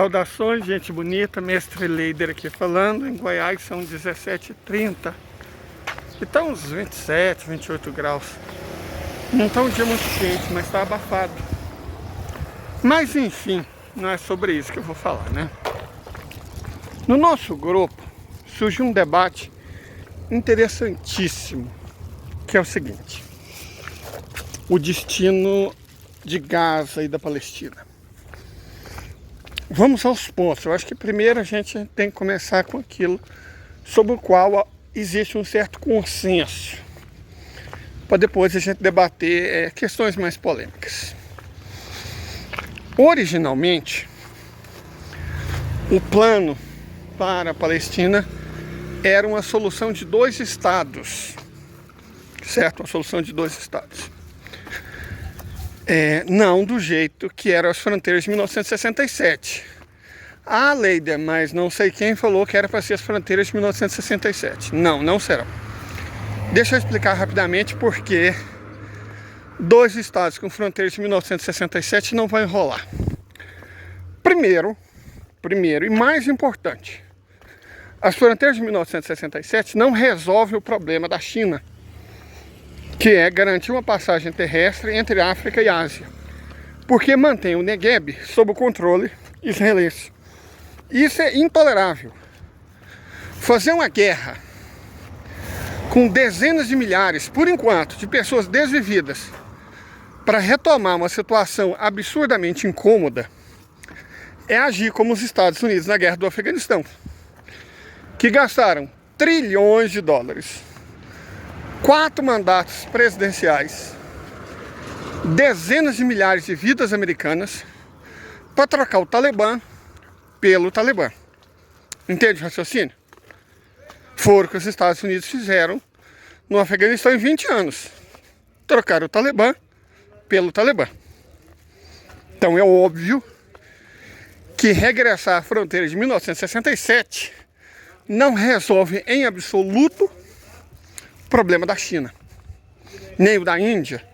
Saudações, gente bonita, mestre Leider aqui falando. Em Goiás são 17h30 e tá uns 27, 28 graus. Não tá um dia muito quente, mas tá abafado. Mas enfim, não é sobre isso que eu vou falar, né? No nosso grupo surgiu um debate interessantíssimo, que é o seguinte: o destino de Gaza e da Palestina. Vamos aos pontos. Eu acho que primeiro a gente tem que começar com aquilo sobre o qual existe um certo consenso, para depois a gente debater questões mais polêmicas. Originalmente, o plano para a Palestina era uma solução de 2 estados, certo? Uma solução de 2 estados. Não do jeito que eram as fronteiras de 1967. Ah, Leider, mas não sei quem falou que era para ser as fronteiras de 1967. Não, não serão. Deixa eu explicar rapidamente porque 2 estados com fronteiras de 1967 não vai rolar. Primeiro e mais importante, as fronteiras de 1967 não resolvem o problema da China, que é garantir uma passagem terrestre entre África e Ásia, porque mantém o Negueb sob o controle israelense. Isso é intolerável. Fazer uma guerra com dezenas de milhares, por enquanto, de pessoas desvividas para retomar uma situação absurdamente incômoda é agir como os Estados Unidos na guerra do Afeganistão, que gastaram trilhões de dólares, 4 mandatos presidenciais, dezenas de milhares de vidas americanas para trocar o Talibã pelo Talibã. Entende o raciocínio? Foi o que os Estados Unidos fizeram no Afeganistão em 20 anos. Trocaram o Talibã pelo Talibã. Então é óbvio que regressar à fronteira de 1967 não resolve em absoluto o problema da China, nem o da Índia,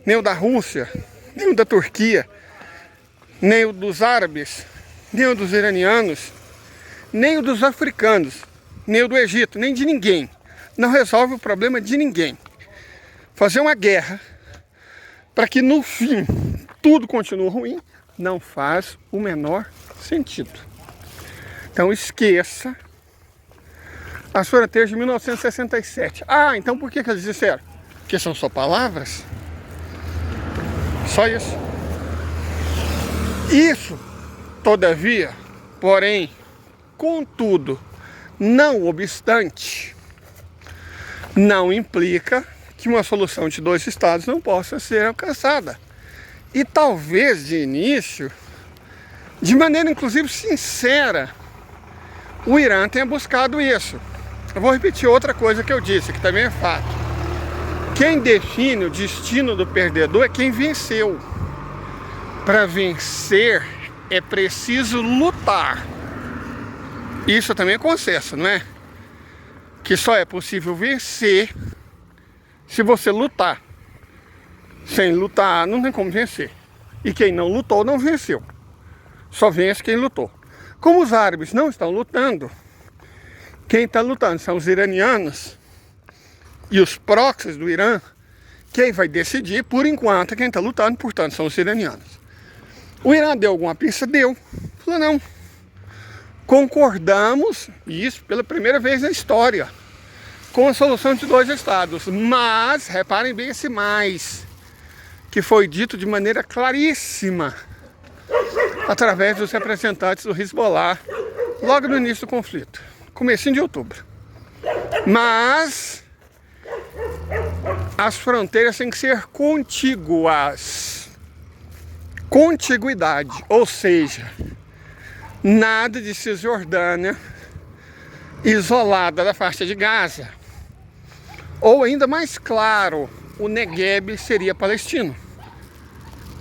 nem o da Rússia, nem o da Turquia, nem o dos árabes, nem o dos iranianos, nem o dos africanos, nem o do Egito, nem de ninguém. Não resolve o problema de ninguém. Fazer uma guerra para que no fim tudo continue ruim não faz o menor sentido. Então esqueça as fronteiras de 1967. Ah, então por que eles disseram? Porque são só palavras? Só isso. Isso, todavia, porém, contudo, não obstante, não implica que uma solução de 2 estados não possa ser alcançada. E talvez de início, de maneira inclusive sincera, o Irã tenha buscado isso. Eu vou repetir outra coisa que eu disse, que também é fato. Quem define o destino do perdedor é quem venceu. Para vencer é preciso lutar. Isso também é consenso, não é? Que só é possível vencer se você lutar. Sem lutar não tem como vencer. E quem não lutou não venceu. Só vence quem lutou. Como os árabes não estão lutando, quem está lutando são os iranianos e os proxies do Irã. Quem vai decidir, por enquanto, quem está lutando, portanto, são os iranianos. O Irã deu alguma pista? Deu. Falou, não. Concordamos, isso pela primeira vez na história, com a solução de 2 estados. Mas, reparem bem esse mais, que foi dito de maneira claríssima, através dos representantes do Hezbollah, logo no início do conflito. Comecinho de outubro. Mas as fronteiras têm que ser contíguas. Contiguidade, ou seja, nada de Cisjordânia isolada da faixa de Gaza. Ou ainda mais claro, o Negueb seria palestino.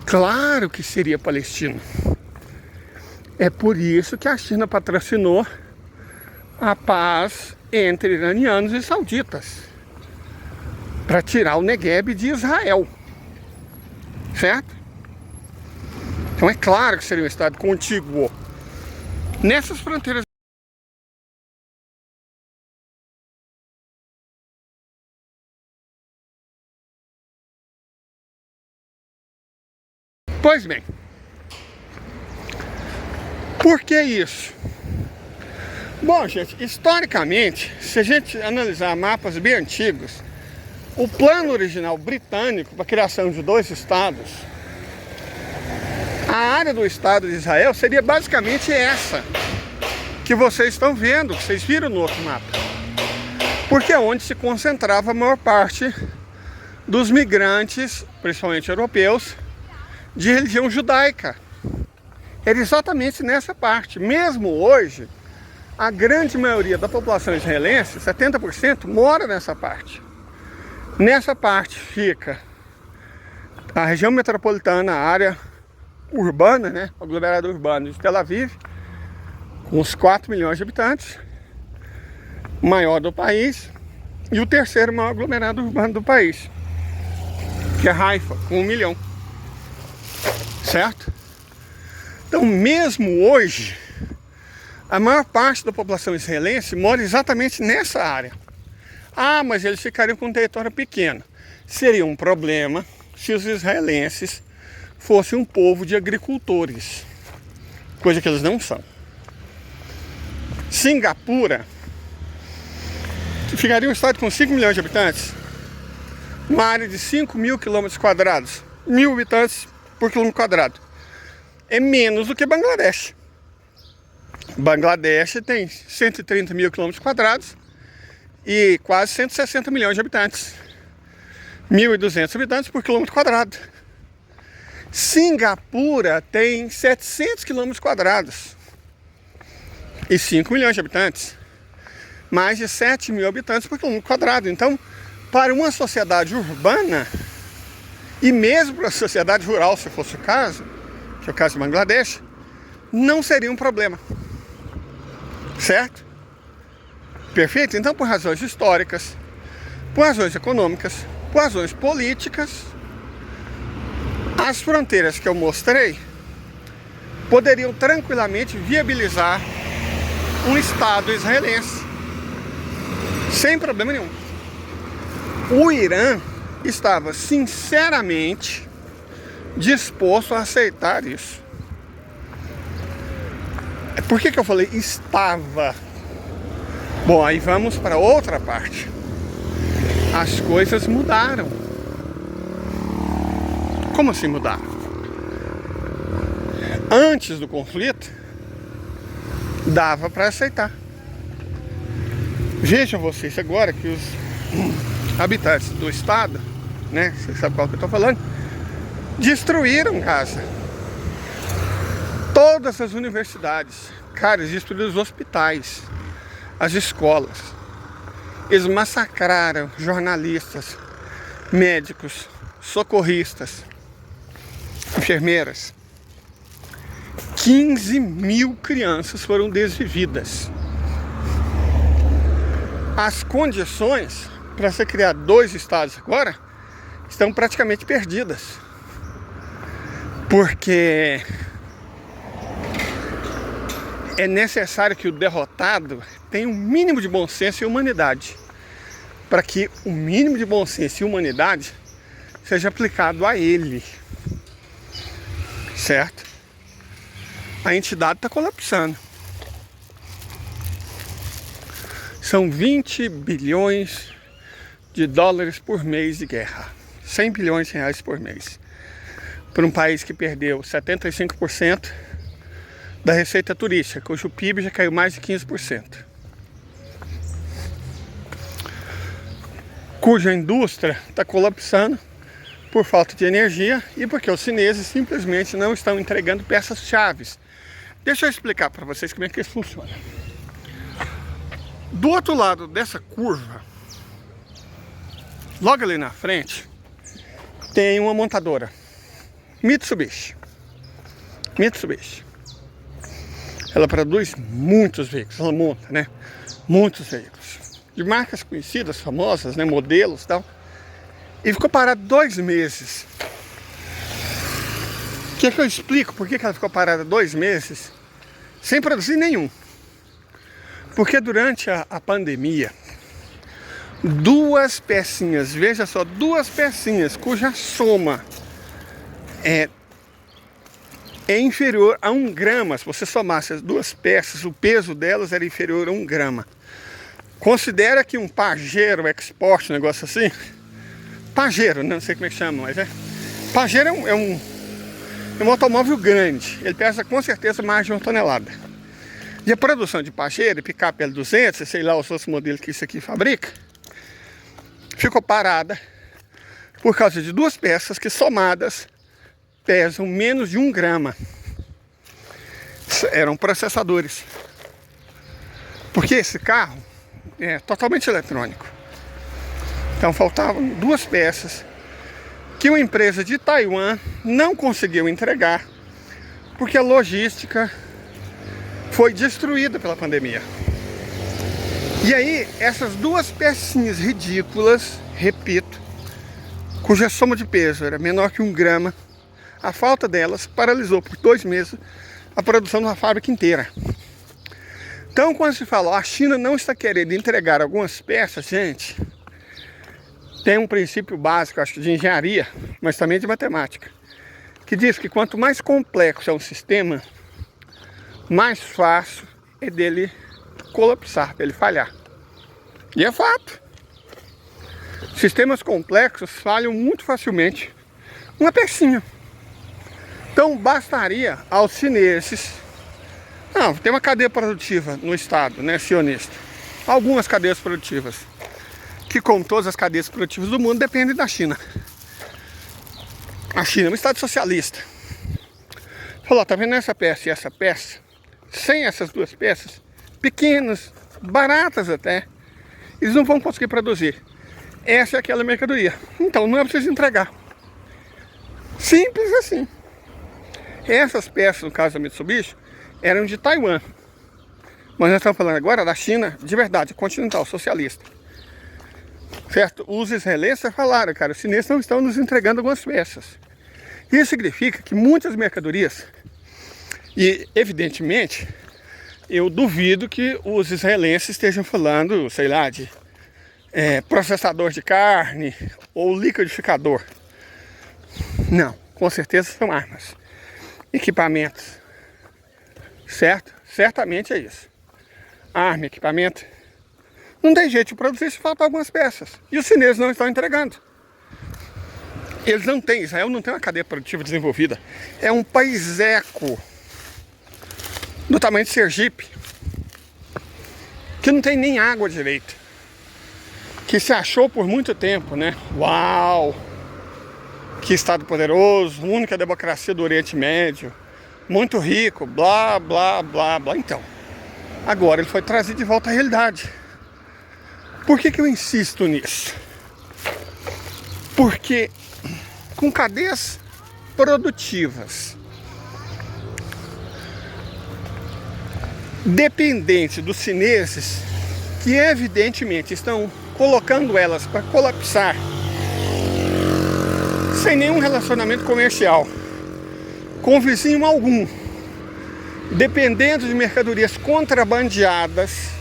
Claro que seria palestino. É por isso que a China patrocinou a paz entre iranianos e sauditas, para tirar o Negueb de Israel, certo? Então é claro que seria um estado contíguo. Nessas fronteiras. Pois bem, por que isso? Bom, gente, historicamente, se a gente analisar mapas bem antigos, o plano original britânico para a criação de 2 estados, a área do Estado de Israel seria basicamente essa que vocês estão vendo, que vocês viram no outro mapa, porque é onde se concentrava a maior parte dos migrantes, principalmente europeus, de religião judaica. Era exatamente nessa parte. Mesmo hoje, a grande maioria da população israelense, 70%, mora nessa parte. Nessa parte fica a região metropolitana, a área urbana, né, aglomerado urbano de Tel Aviv, com uns 4 milhões de habitantes, maior do país, e o terceiro maior aglomerado urbano do país, que é Haifa, com 1 milhão. Certo? Então, mesmo hoje, a maior parte da população israelense mora exatamente nessa área. Ah, mas eles ficariam com um território pequeno. Seria um problema se os israelenses fossem um povo de agricultores, coisa que eles não são. Singapura ficaria um estado com 5 milhões de habitantes, uma área de 5.000 quilômetros quadrados, 1.000 habitantes por quilômetro quadrado. É menos do que Bangladesh. Bangladesh tem 130 mil quilômetros quadrados e quase 160 milhões de habitantes. 1.200 habitantes por quilômetro quadrado. Singapura tem 700 quilômetros quadrados e 5 milhões de habitantes. Mais de 7 mil habitantes por quilômetro quadrado. Então, para uma sociedade urbana, e mesmo para a sociedade rural, se fosse o caso, que é o caso de Bangladesh, não seria um problema. Certo? Perfeito? Então, por razões históricas, por razões econômicas, por razões políticas, as fronteiras que eu mostrei poderiam tranquilamente viabilizar um Estado israelense, sem problema nenhum. O Irã estava sinceramente disposto a aceitar isso. Por que eu falei estava? Bom, aí vamos para outra parte. As coisas mudaram. Como assim mudaram? Antes do conflito, dava para aceitar. Vejam vocês agora que os habitantes do estado, né, você sabe qual que eu estou falando, destruíram Gaza. Todas as universidades, cara, eles destruíram os hospitais, as escolas. Eles massacraram jornalistas, médicos, socorristas, enfermeiras. 15 mil crianças foram desvividas. As condições para se criar 2 estados agora estão praticamente perdidas. Porque é necessário que o derrotado tenha um mínimo de bom senso e humanidade, para que o mínimo de bom senso e humanidade seja aplicado a ele. Certo? A entidade está colapsando. São 20 bilhões de dólares por mês de guerra. 100 bilhões de reais por mês. Para um país que perdeu 75% da receita turística, cujo PIB já caiu mais de 15%. Cuja indústria está colapsando por falta de energia e porque os chineses simplesmente não estão entregando peças-chave. Deixa eu explicar para vocês como é que isso funciona. Do outro lado dessa curva, logo ali na frente, tem uma montadora, Mitsubishi. Ela produz muitos veículos, ela monta, né? Muitos veículos. De marcas conhecidas, famosas, né? Modelos e tal. E ficou parada 2 meses. Quer que eu explico por que ela ficou parada 2 meses? sem produzir nenhum. Porque durante a pandemia, duas pecinhas, veja só, duas pecinhas cuja soma é inferior a 1 grama. Se você somasse as duas peças, o peso delas era inferior a 1 grama. Considera que um Pajero Export, um negócio assim, Pajero, não sei como é que chama, mas Pajero é um automóvel grande, ele pesa com certeza mais de 1 tonelada. E a produção de Pajero e picape L200, sei lá os outros modelos que isso aqui fabrica, ficou parada por causa de duas peças que somadas pesam menos de 1 grama. Eram processadores. Porque esse carro é totalmente eletrônico. Então faltavam duas peças que uma empresa de Taiwan não conseguiu entregar porque a logística foi destruída pela pandemia. E aí, essas duas pecinhas ridículas, repito, cuja soma de peso era menor que 1 grama, a falta delas paralisou por 2 meses a produção de uma fábrica inteira. Então, quando se fala, a China não está querendo entregar algumas peças, gente, tem um princípio básico, acho que de engenharia, mas também de matemática, que diz que quanto mais complexo é um sistema, mais fácil é dele colapsar, dele falhar. E é fato. Sistemas complexos falham muito facilmente uma pecinha. Então bastaria aos chineses, não, tem uma cadeia produtiva no estado, né, sionista, algumas cadeias produtivas, que como todas as cadeias produtivas do mundo dependem da China. A China é um estado socialista. Falou, tá vendo essa peça e essa peça? Sem essas duas peças, pequenas, baratas até, eles não vão conseguir produzir. Essa é aquela mercadoria. Então não é preciso entregar. Simples assim. Essas peças, no caso da Mitsubishi, eram de Taiwan. Mas nós estamos falando agora da China, de verdade, continental, socialista. Certo? Os israelenses falaram, cara, os chineses não estão nos entregando algumas peças. Isso significa que muitas mercadorias, e evidentemente, eu duvido que os israelenses estejam falando, sei lá, de processador de carne ou liquidificador. Não, com certeza são armas, equipamentos, certo? Certamente é isso. Arma, equipamento. Não tem jeito de produzir se faltam algumas peças. E os chineses não estão entregando. Eles não têm, Israel não tem uma cadeia produtiva desenvolvida. É um país-eco do tamanho de Sergipe, que não tem nem água direito, que se achou por muito tempo, né? Uau! Que estado poderoso, única democracia do Oriente Médio, muito rico, blá, blá, blá, blá. Então, agora ele foi trazido de volta à realidade. Por que eu insisto nisso? Porque com cadeias produtivas dependentes dos chineses, que evidentemente estão colocando elas para colapsar, sem nenhum relacionamento comercial com vizinho algum, dependendo de mercadorias contrabandeadas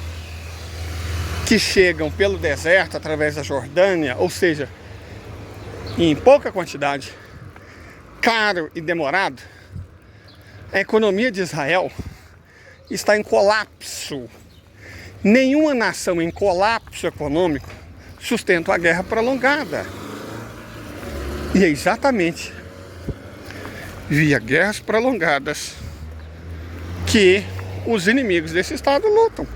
que chegam pelo deserto através da Jordânia, ou seja, em pouca quantidade, caro e demorado, a economia de Israel está em colapso. Nenhuma nação em colapso econômico sustenta uma guerra prolongada. E é exatamente via guerras prolongadas que os inimigos desse estado lutam.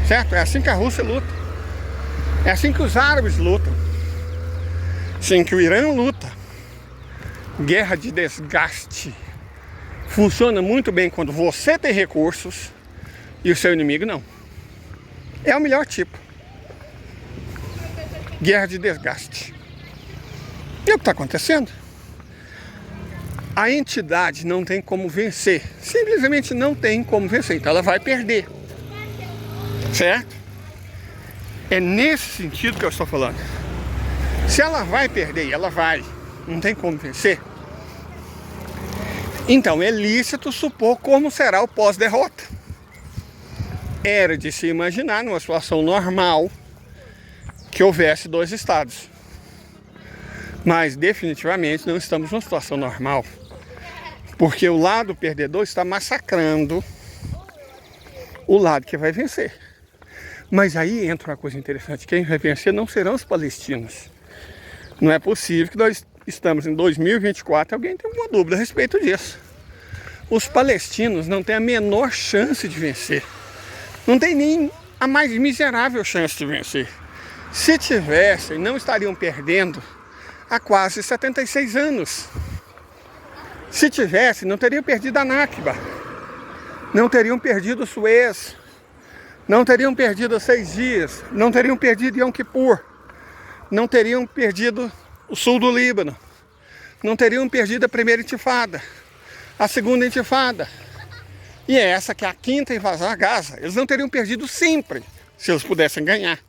Certo? É assim que a Rússia luta. É assim que os árabes lutam. Assim que o Irã luta. Guerra de desgaste. Funciona muito bem quando você tem recursos e o seu inimigo não. É o melhor tipo. Guerra de desgaste. E é o que está acontecendo? A entidade não tem como vencer. Simplesmente não tem como vencer. Então ela vai perder. Certo? É nesse sentido que eu estou falando. Se ela vai perder, e ela vai, não tem como vencer, Então é lícito supor como será o pós-derrota. Era de se imaginar, numa situação normal, que houvesse 2 estados. Mas definitivamente não estamos numa situação normal, porque o lado perdedor está massacrando o lado que vai vencer. Mas aí entra uma coisa interessante: quem vai vencer não serão os palestinos. Não é possível que nós estamos em 2024 e alguém tenha alguma dúvida a respeito disso. Os palestinos não têm a menor chance de vencer. Não tem nem a mais miserável chance de vencer. Se tivessem, não estariam perdendo há quase 76 anos. Se tivessem, não teriam perdido a Nakba. Não teriam perdido o Suez. Não teriam perdido os 6 dias. Não teriam perdido Yom Kippur. Não teriam perdido o sul do Líbano. Não teriam perdido a primeira intifada. A segunda intifada. E é essa que é a 5ª invasão a Gaza. Eles não teriam perdido sempre, se eles pudessem ganhar.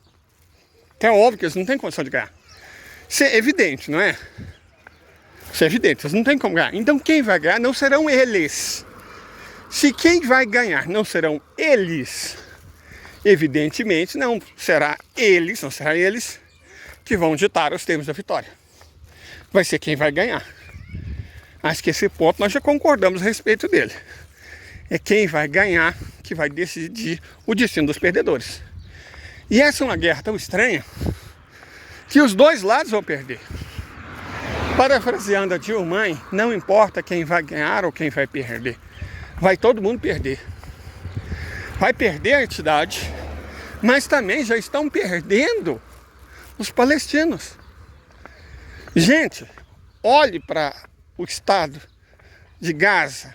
Então é óbvio que eles não têm condição de ganhar. Isso é evidente, não é? Isso é evidente, eles não têm como ganhar. Então quem vai ganhar não serão eles. Se quem vai ganhar não serão eles, evidentemente não será eles que vão ditar os termos da vitória. Vai ser quem vai ganhar. Acho que esse ponto nós já concordamos a respeito dele. É quem vai ganhar que vai decidir o destino dos perdedores. E essa é uma guerra tão estranha que os 2 lados vão perder. Parafraseando a Dilma, não importa quem vai ganhar ou quem vai perder. Vai todo mundo perder. Vai perder a entidade, mas também já estão perdendo os palestinos. Gente, olhe para o estado de Gaza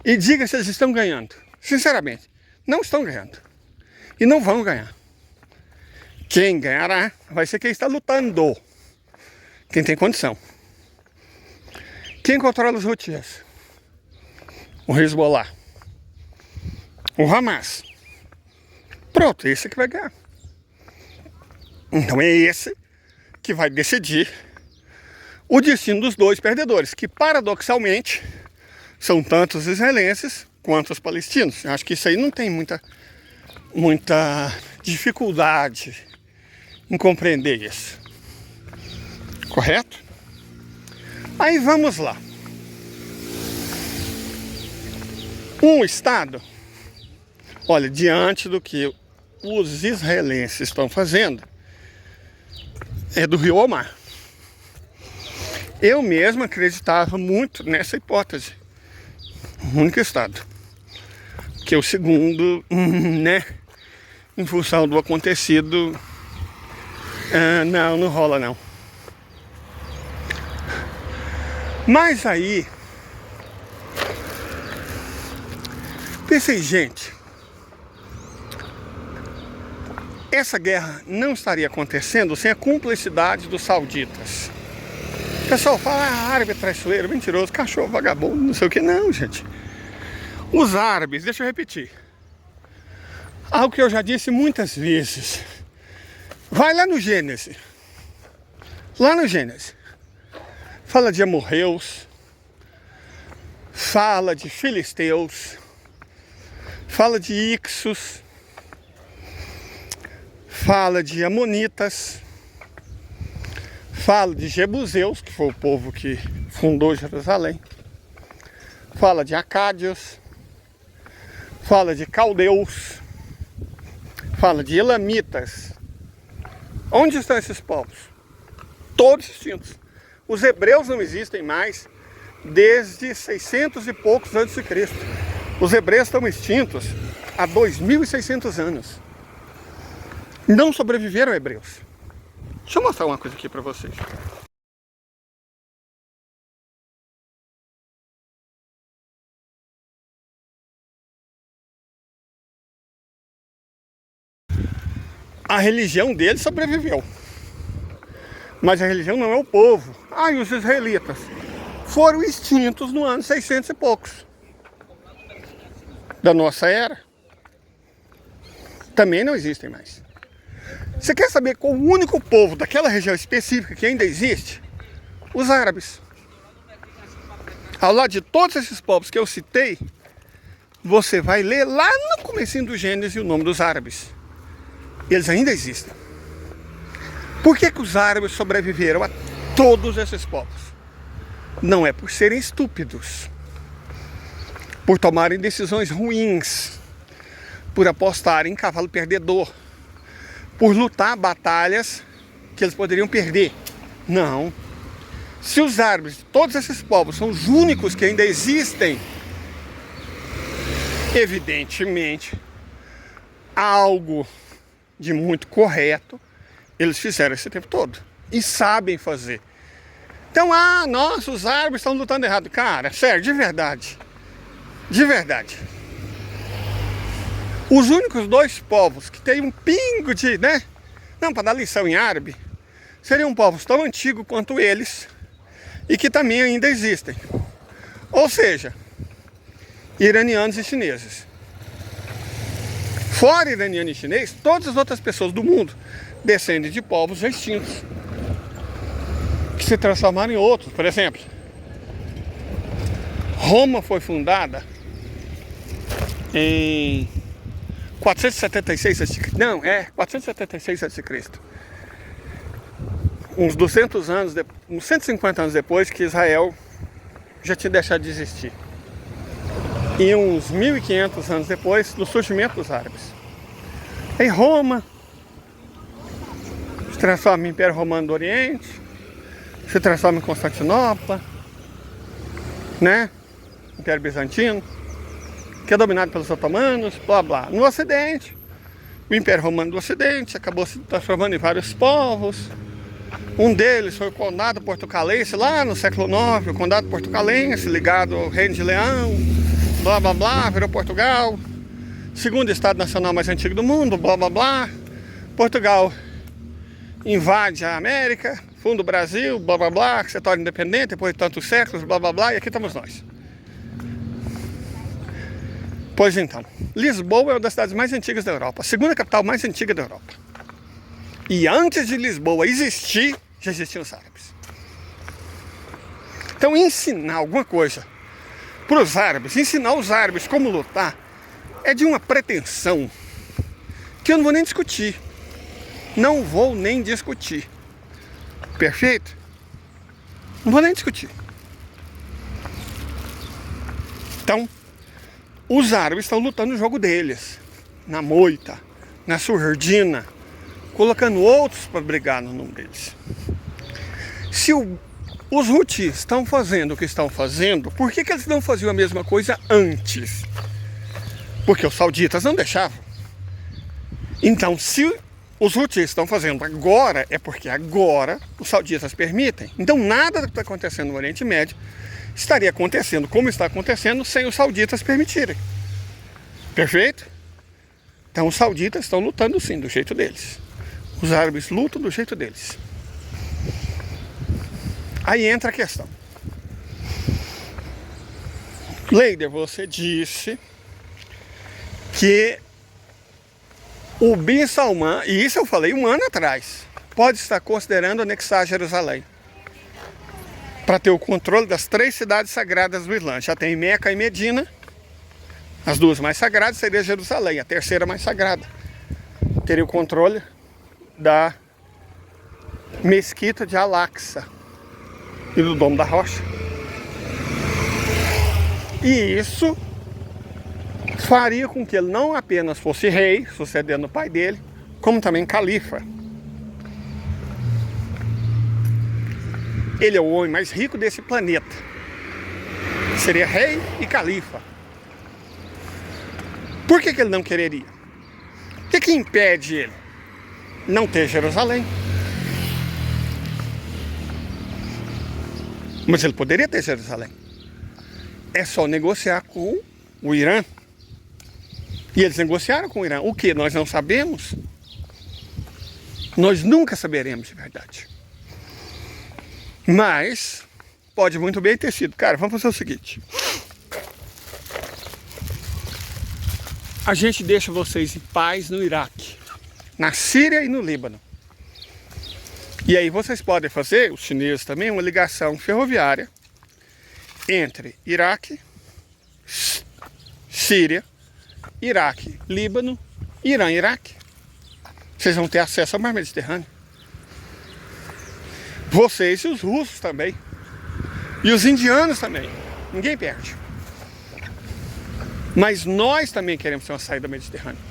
e diga se eles estão ganhando. Sinceramente, não estão ganhando. E não vão ganhar. Quem ganhará vai ser quem está lutando. Quem tem condição. Quem controla os Houthis? O Hezbollah. O Hamas. Pronto, esse que vai ganhar. Então é esse que vai decidir o destino dos 2 perdedores, que paradoxalmente são tanto os israelenses quanto os palestinos. Eu acho que isso aí não tem muita dificuldade em compreender isso. Correto? Aí vamos lá. Um estado, olha, diante do que os israelenses estão fazendo, é do rio ao mar. Eu mesmo acreditava muito nessa hipótese. O único estado. Que o segundo, né, em função do acontecido, não rola não. Mas aí, pensei, gente, essa guerra não estaria acontecendo sem a cumplicidade dos sauditas. O pessoal fala, árabe é traiçoeiro, mentiroso, cachorro, vagabundo, não sei o que. Não, gente. Os árabes, deixa eu repetir. Algo que eu já disse muitas vezes. Vai lá no Gênesis. Lá no Gênesis. Fala de amorreus. Fala de filisteus. Fala de Ixos. Fala de amonitas. Fala de jebuseus, que foi o povo que fundou Jerusalém. Fala de acádios. Fala de caldeus. Fala de elamitas. Onde estão esses povos? Todos extintos. Os hebreus não existem mais desde 600 e poucos antes de Cristo. Os hebreus estão extintos há 2.600 anos. Não sobreviveram hebreus. Deixa eu mostrar uma coisa aqui para vocês. A religião deles sobreviveu. Mas a religião não é o povo. E os israelitas foram extintos no ano 600 e poucos da nossa era. Também não existem mais. Você quer saber qual o único povo daquela região específica que ainda existe? Os árabes. Ao lado de todos esses povos que eu citei, você vai ler lá no comecinho do Gênesis o nome dos árabes. Eles ainda existem. Por que os árabes sobreviveram a todos esses povos? Não é por serem estúpidos, por tomarem decisões ruins, por apostarem em cavalo perdedor, por lutar batalhas que eles poderiam perder. Não. Se os árabes, todos esses povos, são os únicos que ainda existem, evidentemente, algo de muito correto eles fizeram esse tempo todo. E sabem fazer. Então, nossa, os árabes estão lutando errado. Cara, sério, de verdade. De verdade. Os únicos dois povos que têm um pingo de, não, para dar lição em árabe, seriam povos tão antigos quanto eles e que também ainda existem. Ou seja, iranianos e chineses. Fora iraniano e chinês, todas as outras pessoas do mundo descendem de povos já extintos, que se transformaram em outros. Por exemplo, Roma foi fundada em 476 a.C. 476 a.C. Uns 200 anos, uns 150 anos depois que Israel já tinha deixado de existir. E uns 1500 anos depois do surgimento dos árabes. Em Roma, se transforma em Império Romano do Oriente, se transforma em Constantinopla, Império Bizantino, que é dominado pelos otomanos, blá blá. No Ocidente, o Império Romano do Ocidente acabou se transformando em vários povos. Um deles foi o Condado Portucalense, lá no século IX, o Condado Portucalense, ligado ao Reino de Leão, blá blá blá, virou Portugal. Segundo Estado Nacional mais antigo do mundo, blá blá blá. Portugal invade a América, funda o Brasil, blá blá blá, que se torna independente depois de tantos séculos, blá blá blá, e aqui estamos nós. Pois então, Lisboa é uma das cidades mais antigas da Europa, a segunda capital mais antiga da Europa. E antes de Lisboa existir, já existiam os árabes. Então ensinar alguma coisa para os árabes, ensinar os árabes como lutar, é de uma pretensão que eu não vou nem discutir. Não vou nem discutir. Perfeito? Não vou nem discutir. Então, os árabes estão lutando o jogo deles, na moita, na surdina, colocando outros para brigar no nome deles. Se os Houthis estão fazendo o que estão fazendo, por que eles não faziam a mesma coisa antes? Porque os sauditas não deixavam. Então, se os Houthis estão fazendo agora, é porque agora os sauditas permitem. Então, nada do que está acontecendo no Oriente Médio estaria acontecendo como está acontecendo sem os sauditas permitirem. Perfeito? Então, os sauditas estão lutando sim, do jeito deles. Os árabes lutam do jeito deles. Aí entra a questão. Leider, você disse que o Bin Salman, e isso eu falei um ano atrás, pode estar considerando anexar Jerusalém para ter o controle das 3 cidades sagradas do Islã. Já tem Meca e Medina, as 2 mais sagradas seria Jerusalém, a terceira mais sagrada teria o controle da Mesquita de Al-Aqsa e do Domo da Rocha. E isso faria com que ele não apenas fosse rei, sucedendo o pai dele, como também califa. Ele é o homem mais rico desse planeta. Seria rei e califa. Por que ele não quereria? O que impede ele? Não ter Jerusalém. Mas ele poderia ter Jerusalém. É só negociar com o Irã. E eles negociaram com o Irã. O que? Nós não sabemos. Nós nunca saberemos de verdade. Mas pode muito bem ter sido. Cara, vamos fazer o seguinte. A gente deixa vocês em paz no Iraque, na Síria e no Líbano. E aí vocês podem fazer, os chineses também, uma ligação ferroviária entre Iraque, Síria, Iraque, Líbano, Irã, Iraque. Vocês vão ter acesso ao mar Mediterrâneo. Vocês e os russos também. E os indianos também. Ninguém perde. Mas nós também queremos ter uma saída mediterrânea.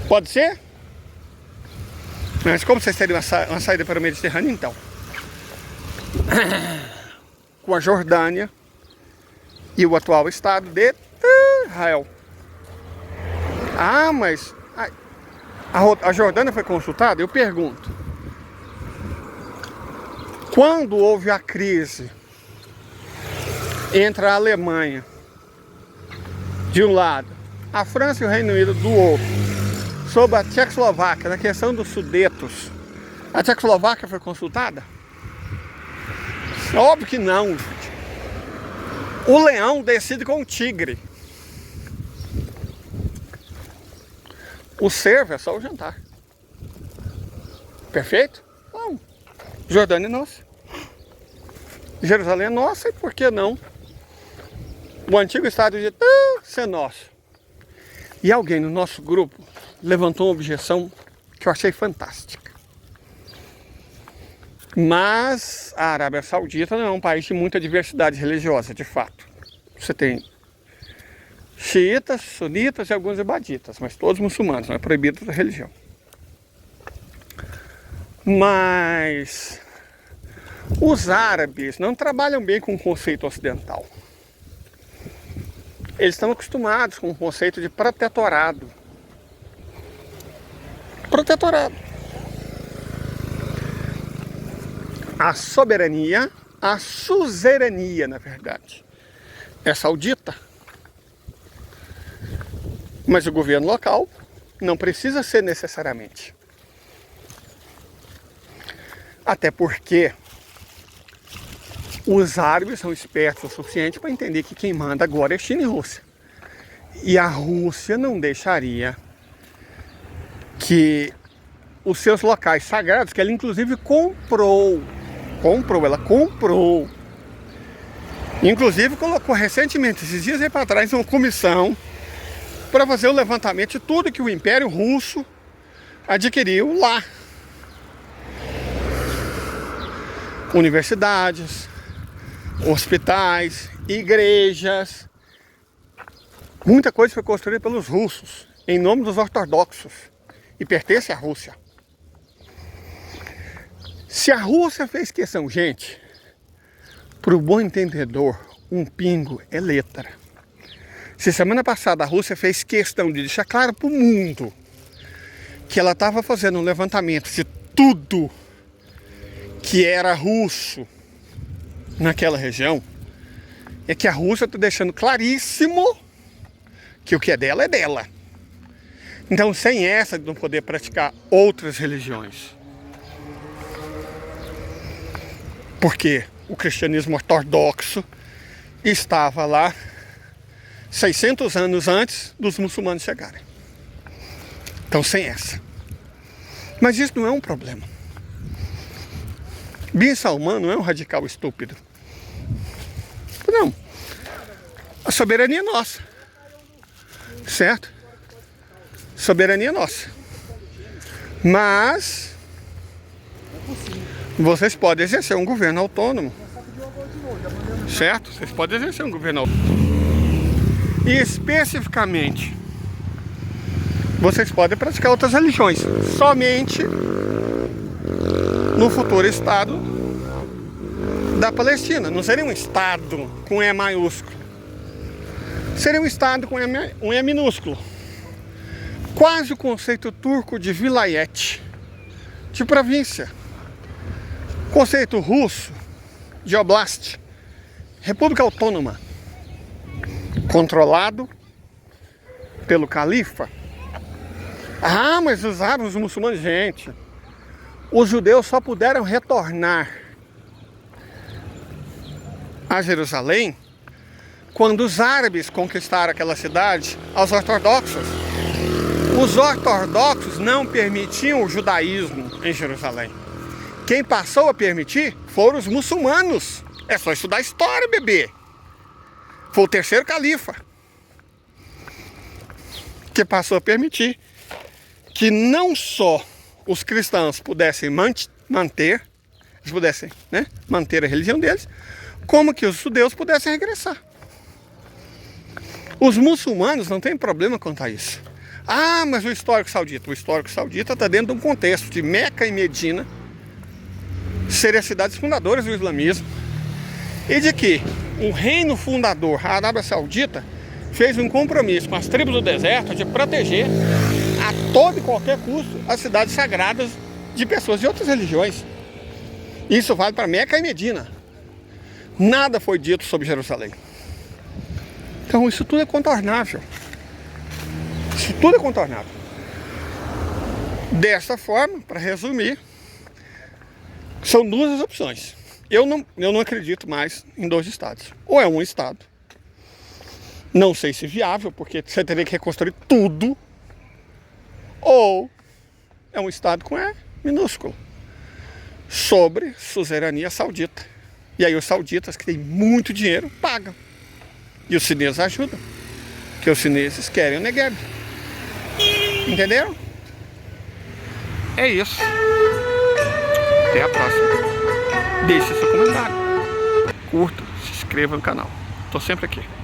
Pode ser? Mas como vocês teriam uma saída para o Mediterrâneo, então? Com a Jordânia e o atual Estado de Israel. Ah, mas a Jordânia foi consultada? Eu pergunto. Quando houve a crise entre a Alemanha de um lado, a França e o Reino Unido do outro, sobre a Tchecoslováquia, na questão dos Sudetos, a Tchecoslováquia foi consultada? Óbvio que não, gente. O leão decide com o tigre. O cervo é só o jantar. Perfeito? Não. Jordânia é nossa. Jerusalém é nossa, e por que não o antigo Estado de ser nosso? E alguém no nosso grupo levantou uma objeção que eu achei fantástica. Mas a Arábia Saudita não é um país de muita diversidade religiosa, de fato. Você tem xiitas, sunitas e alguns ibaditas, mas todos muçulmanos, não é proibido da religião. Mas os árabes não trabalham bem com o conceito ocidental. Eles estão acostumados com o conceito de protetorado. Protetorado. A soberania, a suzerania, na verdade, é saudita. Mas o governo local não precisa ser necessariamente. Até porque os árabes são espertos o suficiente para entender que quem manda agora é China e Rússia. E a Rússia não deixaria que os seus locais sagrados, que ela inclusive comprou, inclusive colocou recentemente, esses dias aí para trás, uma comissão para fazer o levantamento de tudo que o Império Russo adquiriu lá. Universidades, hospitais, igrejas. Muita coisa foi construída pelos russos, em nome dos ortodoxos, e pertence à Rússia. Se a Rússia fez questão, gente, para o bom entendedor, um pingo é letra. Se semana passada a Rússia fez questão de deixar claro para o mundo que ela estava fazendo um levantamento de tudo que era russo naquela região, é que a Rússia está deixando claríssimo que o que é dela é dela. Então, sem essa de não poder praticar outras religiões. Porque o cristianismo ortodoxo estava lá 600 anos antes dos muçulmanos chegarem. Então, sem essa. Mas isso não é um problema. Bin Salman não é um radical estúpido. Não. A soberania é nossa. Certo? Soberania é nossa. Mas vocês podem exercer um governo autônomo. Certo? Vocês podem exercer um governo autônomo. E especificamente, vocês podem praticar outras religiões. Somente no futuro Estado da Palestina. Não seria um Estado com E maiúsculo. Seria um Estado com um E minúsculo. Quase o conceito turco de vilayet, de província. Conceito russo de oblast, república autônoma, controlado pelo califa. Ah, mas os árabes, os muçulmanos, gente, os judeus só puderam retornar a Jerusalém quando os árabes conquistaram aquela cidade aos ortodoxos. Os ortodoxos não permitiam o judaísmo em Jerusalém. Quem passou a permitir foram os muçulmanos. É só estudar história, bebê. Foi o terceiro califa que passou a permitir que não só os cristãos pudessem manter a religião deles, como que os judeus pudessem regressar. Os muçulmanos não têm problema quanto a isso. Ah, mas o histórico saudita está dentro de um contexto de Meca e Medina serem as cidades fundadoras do islamismo, e de que o reino fundador, a Arábia Saudita, fez um compromisso com as tribos do deserto de proteger a todo e qualquer custo as cidades sagradas de pessoas de outras religiões. Isso vale para Meca e Medina. Nada foi dito sobre Jerusalém. Então isso tudo é contornável. Isso tudo é contornável. Dessa forma, para resumir, são duas as opções. Eu não acredito mais em 2 estados. Ou é um estado, não sei se viável, porque você teria que reconstruir tudo, ou é um estado com E minúsculo, sobre suzerania saudita. E aí os sauditas, que têm muito dinheiro, pagam. E os chineses ajudam, porque os chineses querem o Negev. Entenderam? É isso. Até a próxima. Deixe seu comentário. Curta, se inscreva no canal. Estou sempre aqui.